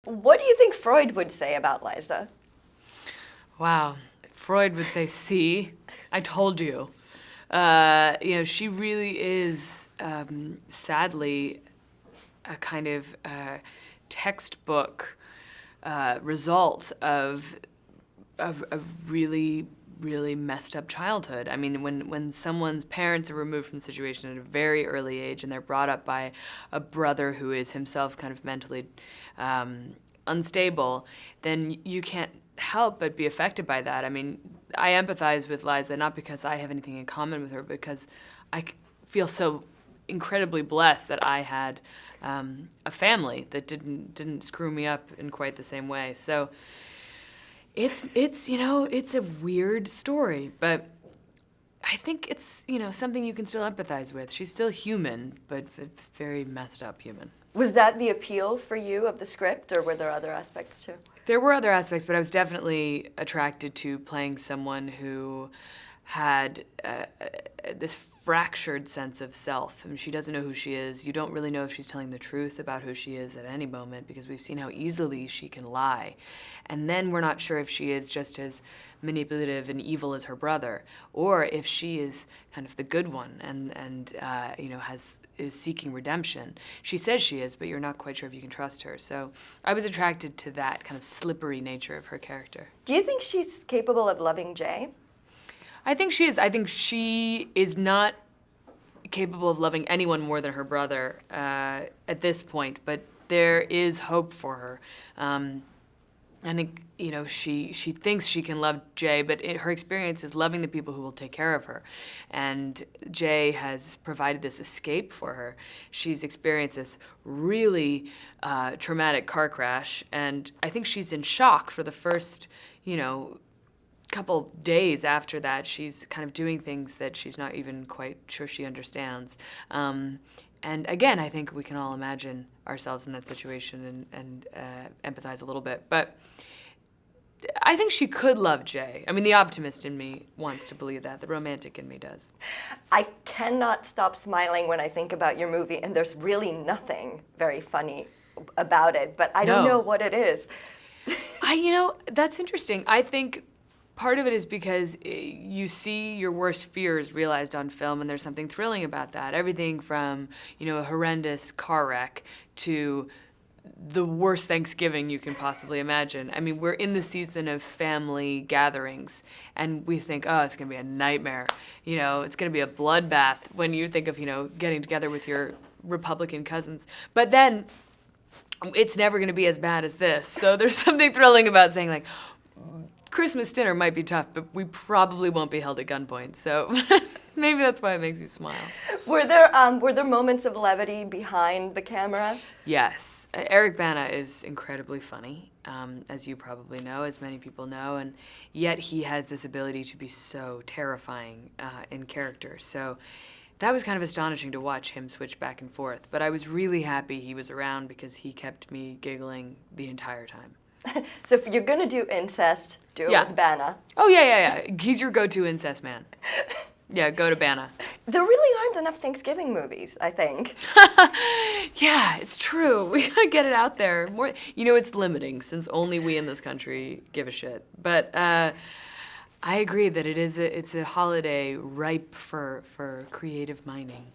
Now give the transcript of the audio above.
What do you think Freud would say about Liza? Wow. Freud would say, see, I told you. She really is, sadly, a kind of textbook result of a really, really messed up childhood. I mean, when someone's parents are removed from the situation at a very early age and they're brought up by a brother who is himself kind of mentally unstable, then you can't help but be affected by that. I mean, I empathize with Liza, not because I have anything in common with her, because feel so incredibly blessed that I had a family that didn't screw me up in quite the same way. So it's a weird story, but I think it's something you can still empathize with. She's still human, but very messed up human. Was that the appeal for you of the script, or were there other aspects too? There were other aspects, but I was definitely attracted to playing someone who had this fractured sense of self. I mean, she doesn't know who she is. You don't really know if she's telling the truth about who she is at any moment, because we've seen how easily she can lie. And then we're not sure if she is just as manipulative and evil as her brother, or if she is kind of the good one and is seeking redemption. She says she is, but you're not quite sure if you can trust her. So I was attracted to that kind of slippery nature of her character. Do you think she's capable of loving Jay? I think she is. I think she is not capable of loving anyone more than her brother at this point, but there is hope for her. I think, she thinks she can love Jay, but her experience is loving the people who will take care of her. And Jay has provided this escape for her. She's experienced this really traumatic car crash, and I think she's in shock for the first, couple days after that. She's kind of doing things that she's not even quite sure she understands. And again, I think we can all imagine ourselves in that situation and empathize a little bit. But I think she could love Jay. I mean, the optimist in me wants to believe that. The romantic in me does. I cannot stop smiling when I think about your movie, and there's really nothing very funny about it, but I don't know what it is. That's interesting. I think part of it is because you see your worst fears realized on film, and there's something thrilling about that. Everything from, a horrendous car wreck to the worst Thanksgiving you can possibly imagine. I mean, we're in the season of family gatherings, and we think, oh, it's going to be a nightmare. It's going to be a bloodbath when you think of, getting together with your Republican cousins. But then it's never going to be as bad as this. So there's something thrilling about saying, like, Christmas dinner might be tough, but we probably won't be held at gunpoint. So maybe that's why it makes you smile. Were there moments of levity behind the camera? Yes. Eric Bana is incredibly funny, as you probably know, as many people know, and yet he has this ability to be so terrifying in character. So that was kind of astonishing to watch him switch back and forth. But I was really happy he was around because he kept me giggling the entire time. So if you're going to do incest, do it with Bana. Oh, yeah. He's your go-to incest man. Yeah, go to Bana. There really aren't enough Thanksgiving movies, I think. Yeah, it's true. We gotta get it out there more. It's limiting since only we in this country give a shit. But I agree that it's a holiday ripe for creative mining.